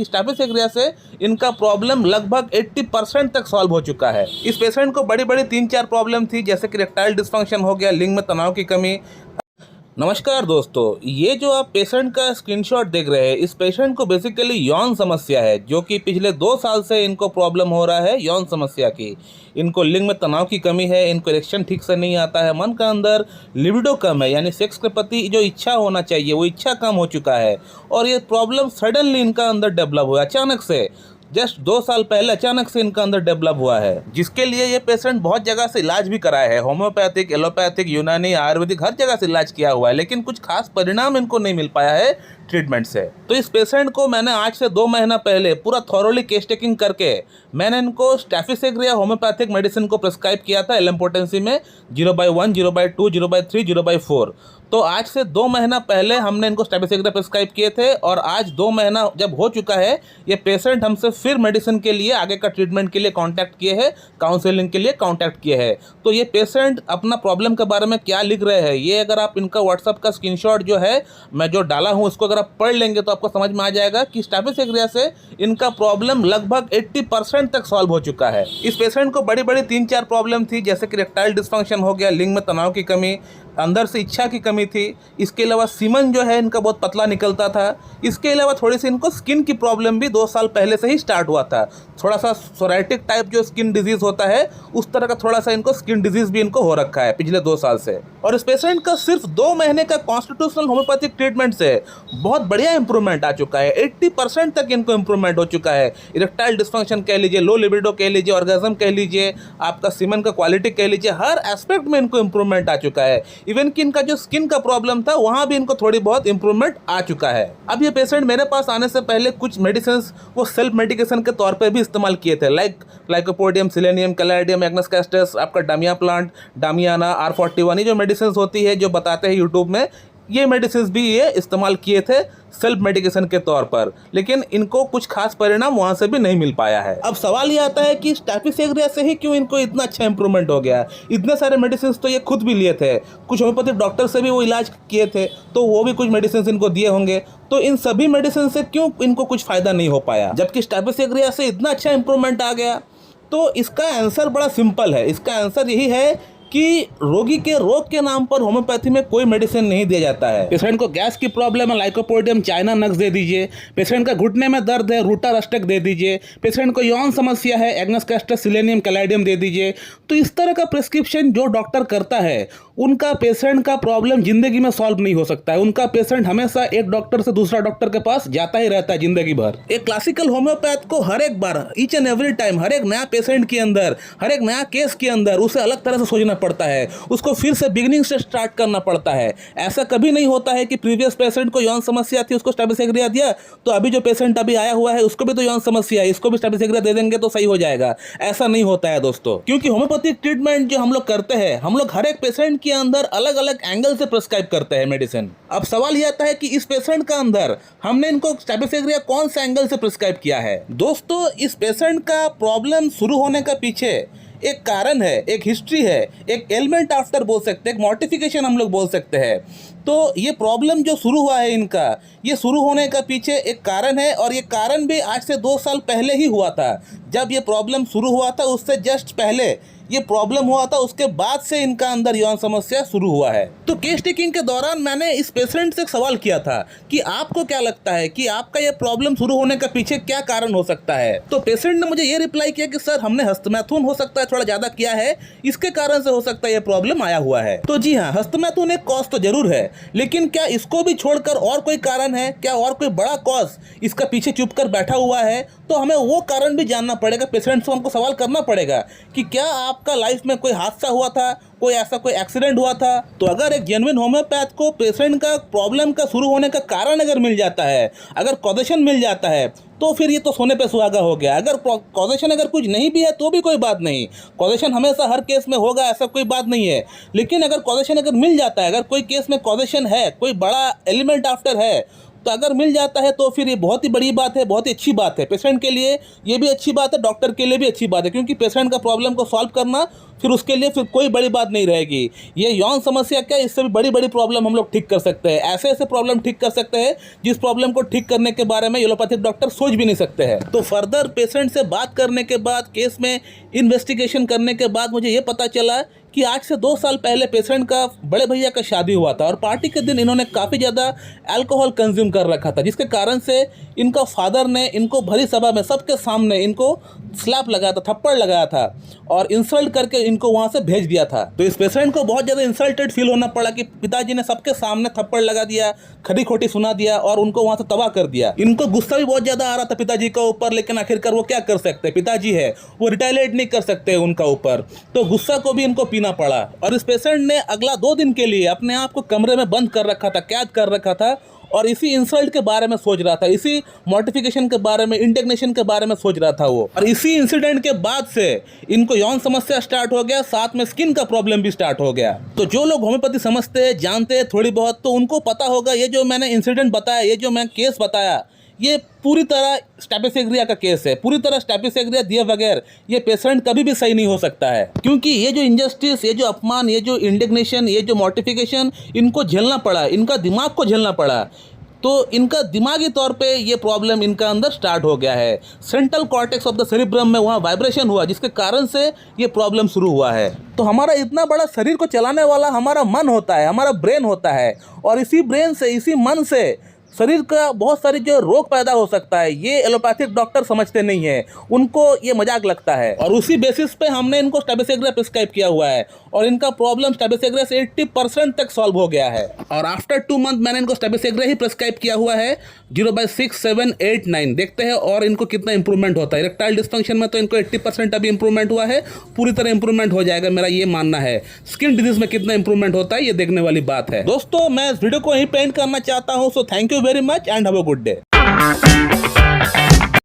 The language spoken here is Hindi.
कि स्टैफिलोकोकस से इनका प्रॉब्लम लगभग 80% तक सॉल्व हो चुका है। इस पेशेंट को बड़ी बड़ी 3-4 प्रॉब्लम थी, जैसे कि इरेक्टाइल डिस्फंक्शन हो गया, लिंग में तनाव की कमी। नमस्कार दोस्तों, ये जो आप पेशेंट का स्क्रीनशॉट देख रहे हैं, इस पेशेंट को बेसिकली यौन समस्या है, जो कि पिछले 2 साल से इनको प्रॉब्लम हो रहा है यौन समस्या की। इनको लिंग में तनाव की कमी है, इनको इरेक्शन ठीक से नहीं आता है, मन का अंदर लिबिडो कम है, यानी सेक्स के प्रति जो इच्छा होना चाहिए वो इच्छा कम हो चुका है। और ये प्रॉब्लम सडनली इनका अंदर डेवलप हुआ, अचानक से, जस्ट 2 साल पहले अचानक से इनका अंदर डेवलप हुआ है, जिसके लिए ये पेशेंट बहुत जगह से इलाज भी कराया है, होम्योपैथिक, एलोपैथिक, यूनानी, आयुर्वेदिक, हर जगह से इलाज किया हुआ है, लेकिन कुछ खास परिणाम इनको नहीं मिल पाया है ट्रीटमेंट से। तो इस पेशेंट को मैंने आज से 2 महीना पहले पूरा थॉरोली केस टेकिंग करके मैंने इनको स्टैफिलोकोकस होम्योपैथिक मेडिसिन को प्रिस्क्राइब किया था एलएम पोटेंसी में 0/1, 0/2, 0/3, 0/4। तो आज से 2 महीना पहले हमने इनको स्टैफिलोकोकस प्रिस्क्राइब किए थे, और आज 2 महीना जब हो चुका है, ये पेशेंट हमसे फिर मेडिसिन के लिए, आगे का ट्रीटमेंट के लिए कांटेक्ट किए हैं, काउंसलिंग के लिए कांटेक्ट किए हैं। तो ये पेशेंट अपना प्रॉब्लम के बारे में क्या लिख रहे हैं, ये अगर आप इनका व्हाट्सअप का स्क्रीनशॉट जो है मैं जो डाला हूँ उसको अगर आप पढ़ लेंगे तो आपको समझ में आ जाएगा कि स्टैफिलोकोकस से इनका प्रॉब्लम लगभग 80% तक सॉल्व हो चुका है। इस पेशेंट को बड़ी बड़ी 3-4 प्रॉब्लम थी, जैसे कि इरेक्टाइल डिस्फंक्शन हो गया, लिंग में तनाव की कमी, अंदर से इच्छा की कमी थी। इसके अलावा सीमन जो है इनका बहुत पतला निकलता था। इसके अलावा थोड़ी सी इनको स्किन की प्रॉब्लम भी 2 साल पहले से ही स्टार्ट हुआ था। थोड़ा सा सोराइटिक टाइप जो स्किन डिजीज होता है, उस तरह का थोड़ा सा इनको स्किन डिजीज भी इनको हो रखा है पिछले 2 साल से। और इस पेशेंट का सिर्फ 2 महीने का कॉन्स्टिट्यूशनल होम्योपैथिक ट्रीटमेंट से बहुत बढ़िया इंप्रूवमेंट आ चुका है। 80% तक इनको इंप्रूवमेंट हो चुका है। इरेक्टाइल डिस्फंक्शन कह लीजिए, लो लिबिडो कह लीजिए, ऑर्गेज्म कह लीजिए, आपका सीमन का क्वालिटी कह लीजिए, हर एस्पेक्ट में इनको इंप्रूवमेंट आ चुका है। इवन कि इनका जो स्किन का प्रॉब्लम था वहां भी इनको थोड़ी बहुत इंप्रूवमेंट आ चुका है। अब ये पेशेंट मेरे पास आने से पहले कुछ मेडिसिन वो सेल्फ मेडिकेशन के तौर पे भी इस्तेमाल किए थे, like lycopodium, selenium, caladium, agnus castus, आपका डामिया प्लांट, डामियाना, R41, ये जो मेडिसिन होती है जो बताते हैं यूट्यूब में, ये मेडिसिन भी ये इस्तेमाल किए थे सेल्फ मेडिकेशन के तौर पर, लेकिन इनको कुछ खास परिणाम वहां से भी नहीं मिल पाया है। अब सवाल ये आता है कि स्टैफिलोकोकस से ही क्यों इनको इतना अच्छा इंप्रूवमेंट हो गया। इतने सारे मेडिसिन तो ये खुद भी लिए थे, कुछ होम्योपैथिक डॉक्टर से भी वो इलाज किए थे, तो वो भी कुछ मेडिसिन इनको दिए होंगे, तो इन सभी मेडिसिन से क्यों इनको कुछ फायदा नहीं हो पाया, जबकि स्टैफिलोकोकस से इतना अच्छा इंप्रूवमेंट आ गया। तो इसका आंसर बड़ा सिंपल है। इसका आंसर यही है कि रोगी के रोग के नाम पर होम्योपैथी में कोई मेडिसिन नहीं दिया जाता है। पेशेंट को गैस की प्रॉब्लम है, लाइकोपोडियम, चाइना नक्स दे दीजिए। पेशेंट का घुटने में दर्द है, रूटा रस्टक दे दीजिए। पेशेंट को यौन समस्या है, एग्नस कैस्टस, सिलेनियम, कैलाइडियम दे दीजिए। तो इस तरह का प्रिस्क्रिप्शन जो डॉक्टर करता है, उनका पेशेंट का प्रॉब्लम जिंदगी में सॉल्व नहीं हो सकता है। उनका पेशेंट हमेशा एक डॉक्टर से दूसरा डॉक्टर के पास जाता ही रहता है जिंदगी भर। एक क्लासिकल होम्योपैथ को हर एक बार, ईच एंड एवरी टाइम, हर एक नया पेशेंट के अंदर, हर एक नया केस के अंदर उसे अलग तरह से सोचना पड़ता है, उसको फिर से बिगिनिंग से स्टार्ट करना पड़ता है। ऐसा कभी नहीं होता है कि प्रीवियस पेशेंट को यौन समस्या थी, उसको स्टैफिलोकोकस दिया, तो अभी जो पेशेंट अभी आया हुआ है उसको भी तो यौन समस्या है, इसको भी स्टैफिलोकोकस दे देंगे तो सही हो जाएगा। ऐसा नहीं होता है दोस्तों, क्योंकि होम्योपैथिक ट्रीटमेंट जो हम लोग करते हैं, हम लोग हर एक पेशेंट के अंदर अलग अलग एंगल से प्रिस्क्राइब करते हैं मेडिसिन। अब सवाल यह आता है कि इस पेशेंट का अंदर हमने इनको स्टैफिलोकोकस कौन से एंगल से प्रिस्क्राइब किया है। दोस्तों, इस पेशेंट का प्रॉब्लम शुरू होने का पीछे एक कारण है, एक हिस्ट्री है, एक एलिमेंट आफ्टर बोल सकते हैं, एक मॉडिफिकेशन हम लोग बोल सकते हैं। तो ये प्रॉब्लम जो शुरू हुआ है इनका, ये शुरू होने का पीछे एक कारण है, और ये कारण भी आज से 2 साल पहले ही हुआ था। जब ये प्रॉब्लम शुरू हुआ था उससे जस्ट पहले ये प्रॉब्लम हुआ था, उसके बाद से इनका अंदर यौन समस्या शुरू हुआ है। तो केस टेकिंग के दौरान मैंने इस पेशेंट से एक सवाल किया था कि आपको क्या लगता है कि आपका ये प्रॉब्लम शुरू होने का पीछे क्या कारण हो सकता है। तो पेशेंट ने मुझे ये रिप्लाई किया कि सर, हमने हस्तमैथुन हो सकता है थोड़ा ज्यादा किया है, इसके कारण से हो सकता है ये प्रॉब्लम आया हुआ है। तो जी हाँ, हस्तमैथुन एक कॉज तो जरूर है, लेकिन क्या इसको भी छोड़कर और कोई कारण है क्या, और कोई बड़ा कॉज इसका पीछे चुप कर बैठा हुआ है? तो हमें वो कारण भी जानना पड़ेगा। पेशेंट से हमको सवाल करना पड़ेगा कि क्या आपका लाइफ में कोई हादसा हुआ था, कोई ऐसा कोई एक्सीडेंट हुआ था। तो अगर एक जेन्युइन होम्योपैथ को पेशेंट का प्रॉब्लम का शुरू होने का कारण अगर मिल जाता है, अगर कॉजेशन मिल जाता है, तो फिर ये तो सोने पे सुहागा हो गया। अगर कॉजेशन अगर कुछ नहीं भी है तो भी कोई बात नहीं, कॉजेशन हमेशा हर केस में होगा ऐसा कोई बात नहीं है। लेकिन अगर कॉजेशन अगर मिल जाता है, अगर कोई केस में कॉजेशन है, कोई बड़ा एलिमेंट आफ्टर है, तो अगर मिल जाता है तो फिर ये बहुत ही बड़ी बात है, बहुत ही अच्छी बात है। पेशेंट के लिए ये भी अच्छी बात है, डॉक्टर के लिए भी अच्छी बात है, क्योंकि पेशेंट का प्रॉब्लम को सॉल्व करना फिर उसके लिए फिर कोई बड़ी बात नहीं रहेगी। ये यौन समस्या क्या, इससे भी बड़ी बड़ी प्रॉब्लम हम लोग ठीक कर सकते हैं। ऐसे ऐसे प्रॉब्लम ठीक कर सकते हैं जिस प्रॉब्लम को ठीक करने के बारे में एलोपैथिक डॉक्टर सोच भी नहीं सकते हैं। तो फर्दर पेशेंट से बात करने के बाद, केस में इन्वेस्टिगेशन करने के बाद मुझे ये पता चला कि आज से 2 साल पहले पेशेंट का बड़े भैया का शादी हुआ था और पार्टी के दिन इन्होंने काफ़ी ज़्यादा अल्कोहल कंज्यूम कर रखा था, जिसके कारण से इनका फादर ने इनको भरी सभा में सबके सामने इनको स्लैप लगाया था, थप्पड़ लगाया था और इंसल्ट करके इनको वहाँ से भेज दिया था। तो इस पेशेंट को बहुत ज़्यादा इंसल्टेड फील होना पड़ा कि पिताजी ने सबके सामने थप्पड़ लगा दिया, खरी खोटी सुना दिया और उनको वहाँ से तबाह कर दिया। इनको गुस्सा भी बहुत ज़्यादा आ रहा था पिताजी के ऊपर, लेकिन आखिरकार वो क्या कर सकते, पिताजी है, वो रिटालिएट नहीं कर सकते उनका ऊपर, तो गुस्सा को भी इनको पीना पड़ा। और इस पेशेंट ने अगला 2 दिन के लिए अपने आप को कमरे में बंद कर रखा था, कैद कर रखा था और इसी इंसल्ट के बारे में सोच रहा था, इसी मॉर्टिफिकेशन के बारे में, इंडिग्नेशन के बारे में सोच रहा था वो। और इसी इंसिडेंट के बाद से इनको यौन समस्या स्टार्ट हो गया, साथ में स्किन का प्रॉब्लम भी स्टार्ट हो गया। तो जो लोग होम्योपैथी समझते हैं, जानते हैं थोड़ी बहुत, तो उनको पता होगा ये जो मैंने इंसिडेंट बताया, ये जो मैं केस बताया, ये पूरी तरह स्टैपिस एग्रिया का केस है। पूरी तरह स्टैपिस एग्रिया दिए बगैर ये पेशेंट कभी भी सही नहीं हो सकता है, क्योंकि ये जो इंजस्टिस, ये जो अपमान, ये जो इंडिग्नेशन, ये जो मॉर्टिफिकेशन इनको झेलना पड़ा, इनका दिमाग को झेलना पड़ा, तो इनका दिमागी तौर पे ये प्रॉब्लम इनका अंदर स्टार्ट हो गया है। Central cortex of the cerebrum में वहाँ वाइब्रेशन हुआ, जिसके कारण से ये प्रॉब्लम शुरू हुआ है। तो हमारा इतना बड़ा शरीर को चलाने वाला हमारा मन होता है, हमारा ब्रेन होता है, और इसी ब्रेन से, इसी मन से शरीर का बहुत सारी जो रोग पैदा हो सकता है, ये एलोपैथिक डॉक्टर समझते नहीं है, उनको ये मजाक लगता है। और उसी बेसिस पे हमने इनको स्टैबिस एग्रिया प्रिस्क्राइब किया हुआ है और इनका प्रॉब्लम स्टैबिस एग्रिया से 80% तक सॉल्व हो गया है। और आफ्टर 2 मंथ मैंने इनको स्टैबिस एग्रिया ही प्रिस्क्राइब किया हुआ है 0/6, 7, 8, 9। देखते हैं और इनको कितना इंप्रूवमेंट होता है। इरेक्टाइल डिस्फंक्शन में तो इनको 80% अभी इंप्रूवमेंट हुआ है, पूरी तरह इंप्रूवमेंट हो जाएगा, मेरा ये मानना है। स्किन डिजीज में कितना इंप्रूवमेंट होता है ये देखने वाली बात है। दोस्तों, मैं इस वीडियो को यहीं पेंट करना चाहता हूँ। So thank you very much and have a good day.